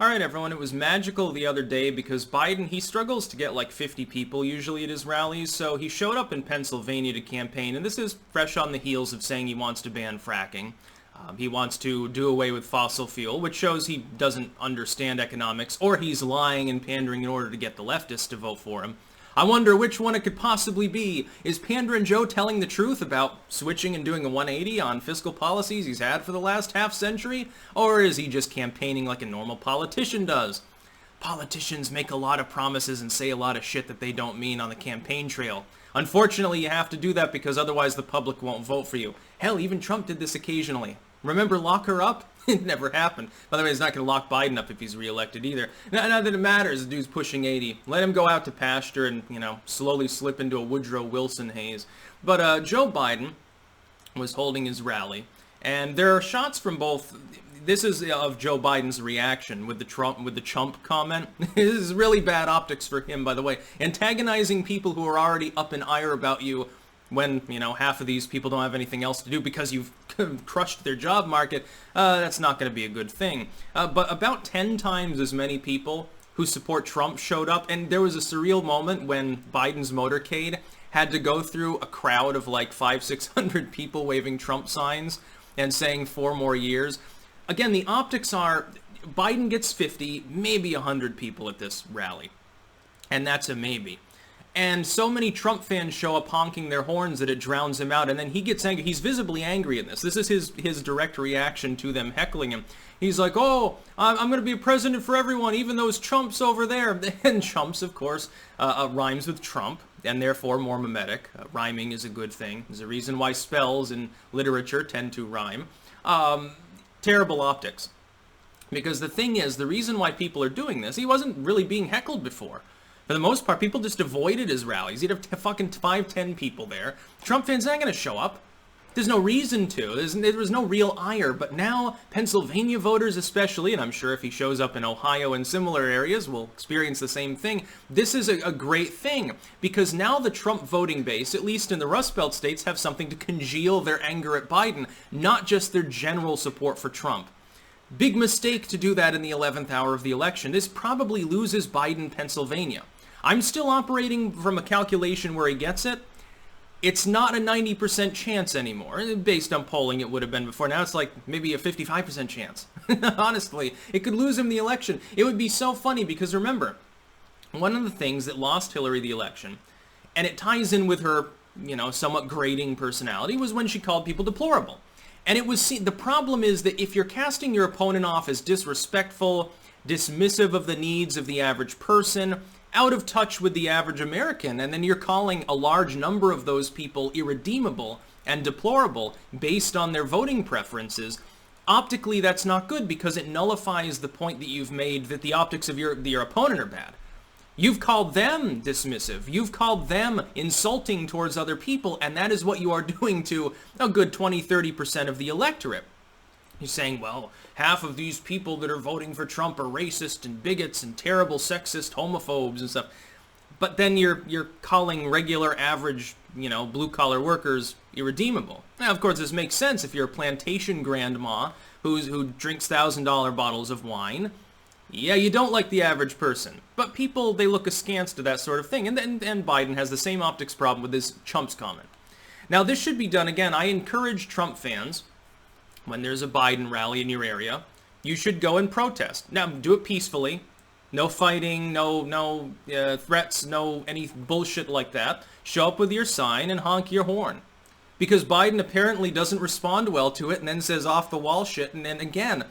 Alright everyone, it was magical the other day because Biden, he struggles to get like 50 people usually at his rallies, so he showed up in Pennsylvania to campaign, and this is fresh on the heels of saying he wants to ban fracking. He wants to do away with fossil fuel, which shows he doesn't understand economics, or he's lying and pandering in order to get the leftists to vote for him. I wonder which one it could possibly be. Is Pandarin Joe telling the truth about switching and doing a 180 on fiscal policies he's had for the last half century? Or is he just campaigning like a normal politician does? Politicians make a lot of promises and say a lot of shit that they don't mean on the campaign trail. Unfortunately, you have to do that because otherwise the public won't vote for you. Hell, even Trump did this occasionally. Remember lock her up? It never happened. By the way, he's not going to lock Biden up if he's reelected either. Not that it matters, the dude's pushing 80. Let him go out to pasture and, slowly slip into a Woodrow Wilson haze. But Joe Biden was holding his rally, and there are shots from both. This is of Joe Biden's reaction with the chump comment. This is really bad optics for him, by the way. Antagonizing people who are already up in ire about you when, half of these people don't have anything else to do because you've crushed their job market, that's not going to be a good thing. But about 10 times as many people who support Trump showed up, and there was a surreal moment when Biden's motorcade had to go through a crowd of like 500-600 people waving Trump signs and saying 4 more years. Again, the optics are Biden gets 50, maybe 100 people at this rally, and that's a maybe. And so many Trump fans show up honking their horns that it drowns him out, and then he gets angry. He's visibly angry in this. This is his direct reaction to them heckling him. He's like, oh, I'm going to be a president for everyone, even those chumps over there. And chumps, of course, rhymes with Trump, and therefore more mimetic. Rhyming is a good thing. There's a reason why spells in literature tend to rhyme. Terrible optics. Because the thing is, the reason why people are doing this, he wasn't really being heckled before. For the most part, people just avoided his rallies. He'd have fucking 5-10 people there. Trump fans aren't going to show up. There's no reason to. There was no real ire. But now, Pennsylvania voters especially, and I'm sure if he shows up in Ohio and similar areas, will experience the same thing. This is a great thing, because now the Trump voting base, at least in the Rust Belt states, have something to congeal their anger at Biden, not just their general support for Trump. Big mistake to do that in the 11th hour of the election. This probably loses Biden Pennsylvania. I'm still operating from a calculation where he gets it. It's not a 90% chance anymore. Based on polling, it would have been before. Now it's like maybe a 55% chance. Honestly, it could lose him the election. It would be so funny because remember, one of the things that lost Hillary the election, and it ties in with her, somewhat grating personality, was when she called people deplorable. And it was the problem is that if you're casting your opponent off as disrespectful, dismissive of the needs of the average person, out of touch with the average American, and then you're calling a large number of those people irredeemable and deplorable based on their voting preferences, optically that's not good because it nullifies the point that you've made that the optics of your opponent are bad. You've called them dismissive. You've called them insulting towards other people, and that is what you are doing to a good 20-30% of the electorate. You're saying, well, half of these people that are voting for Trump are racist and bigots and terrible sexist homophobes and stuff. But then you're calling regular, average, blue-collar workers irredeemable. Now, of course, this makes sense if you're a plantation grandma who drinks $1,000 bottles of wine. Yeah, you don't like the average person. But people, they look askance to that sort of thing. And Biden has the same optics problem with his chumps comment. Now, this should be done, again, I encourage Trump fans, when there's a Biden rally in your area, you should go and protest. Now, do it peacefully. No fighting, no threats, no any bullshit like that. Show up with your sign and honk your horn. Because Biden apparently doesn't respond well to it and then says off-the-wall shit. And then again,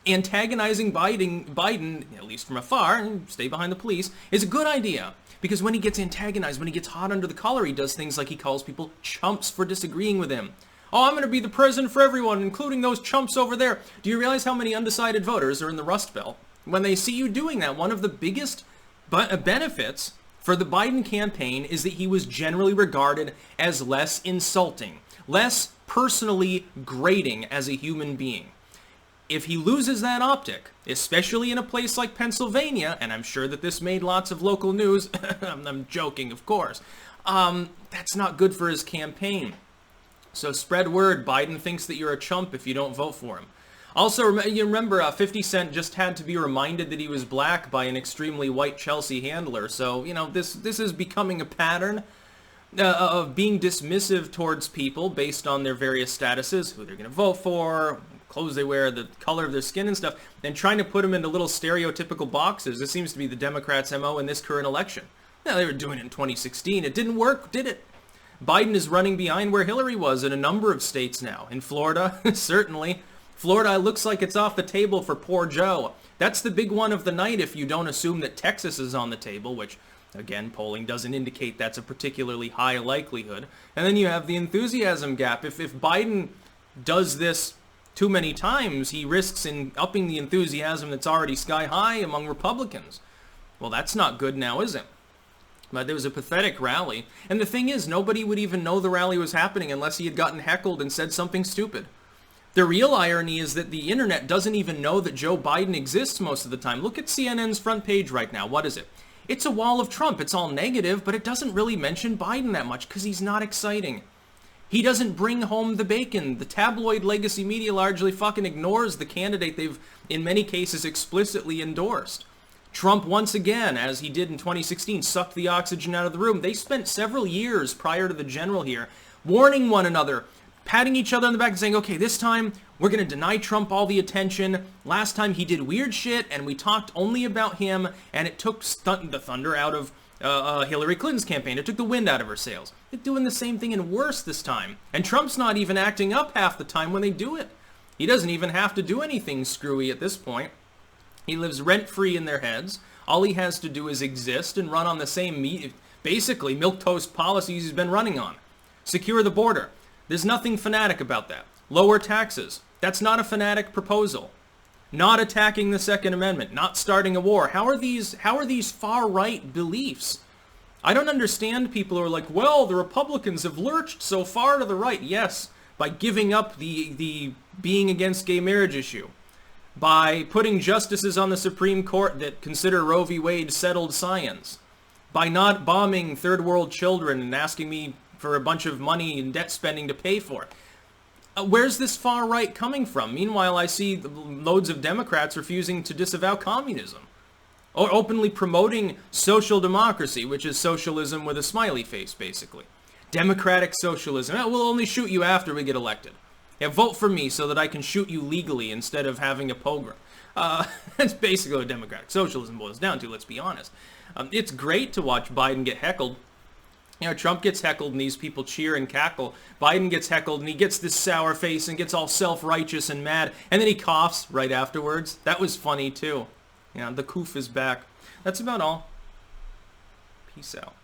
antagonizing Biden, at least from afar, and stay behind the police, is a good idea. Because when he gets antagonized, when he gets hot under the collar, he does things like he calls people chumps for disagreeing with him. Oh, I'm going to be the president for everyone, including those chumps over there. Do you realize how many undecided voters are in the Rust Belt? When they see you doing that, one of the biggest benefits for the Biden campaign is that he was generally regarded as less insulting, less personally grating as a human being. If he loses that optic, especially in a place like Pennsylvania, and I'm sure that this made lots of local news, I'm joking, of course, that's not good for his campaign. So spread word, Biden thinks that you're a chump if you don't vote for him. Also, you remember 50 Cent just had to be reminded that he was black by an extremely white Chelsea handler. So, you know, this is becoming a pattern of being dismissive towards people based on their various statuses, who they're going to vote for, clothes they wear, the color of their skin and stuff, and trying to put them into little stereotypical boxes. This seems to be the Democrats' MO in this current election. Now, they were doing it in 2016. It didn't work, did it? Biden is running behind where Hillary was in a number of states now. In Florida, certainly. Florida looks like it's off the table for poor Joe. That's the big one of the night if you don't assume that Texas is on the table, which, again, polling doesn't indicate that's a particularly high likelihood. And then you have the enthusiasm gap. If Biden does this too many times, he risks in upping the enthusiasm that's already sky high among Republicans. Well, that's not good now, is it? But there was a pathetic rally. And the thing is, nobody would even know the rally was happening unless he had gotten heckled and said something stupid. The real irony is that the internet doesn't even know that Joe Biden exists most of the time. Look at CNN's front page right now. What is it? It's a wall of Trump. It's all negative, but it doesn't really mention Biden that much because he's not exciting. He doesn't bring home the bacon. The tabloid legacy media largely fucking ignores the candidate they've, in many cases, explicitly endorsed. Trump, once again, as he did in 2016, sucked the oxygen out of the room. They spent several years prior to the general here warning one another, patting each other on the back and saying, okay, this time we're going to deny Trump all the attention. Last time he did weird shit and we talked only about him, and it took the thunder out of Hillary Clinton's campaign. It took the wind out of her sails. They're doing the same thing and worse this time. And Trump's not even acting up half the time when they do it. He doesn't even have to do anything screwy at this point. He lives rent-free in their heads. All he has to do is exist and run on the same, basically, milquetoast policies he's been running on. Secure the border. There's nothing fanatic about that. Lower taxes. That's not a fanatic proposal. Not attacking the Second Amendment. Not starting a war. How are these far-right beliefs? I don't understand people who are like, well, the Republicans have lurched so far to the right. Yes, by giving up the being against gay marriage issue. By putting justices on the Supreme Court that consider Roe v. Wade settled science. By not bombing third world children and asking me for a bunch of money and debt spending to pay for it. Where's this far right coming from? Meanwhile, I see loads of Democrats refusing to disavow communism. Or openly promoting social democracy, which is socialism with a smiley face, basically. Democratic socialism. We'll only shoot you after we get elected. Yeah, vote for me so that I can shoot you legally instead of having a pogrom. That's basically what democratic socialism boils down to, let's be honest. It's great to watch Biden get heckled. You know, Trump gets heckled and these people cheer and cackle. Biden gets heckled and he gets this sour face and gets all self-righteous and mad. And then he coughs right afterwards. That was funny too. Yeah, the coof is back. That's about all. Peace out.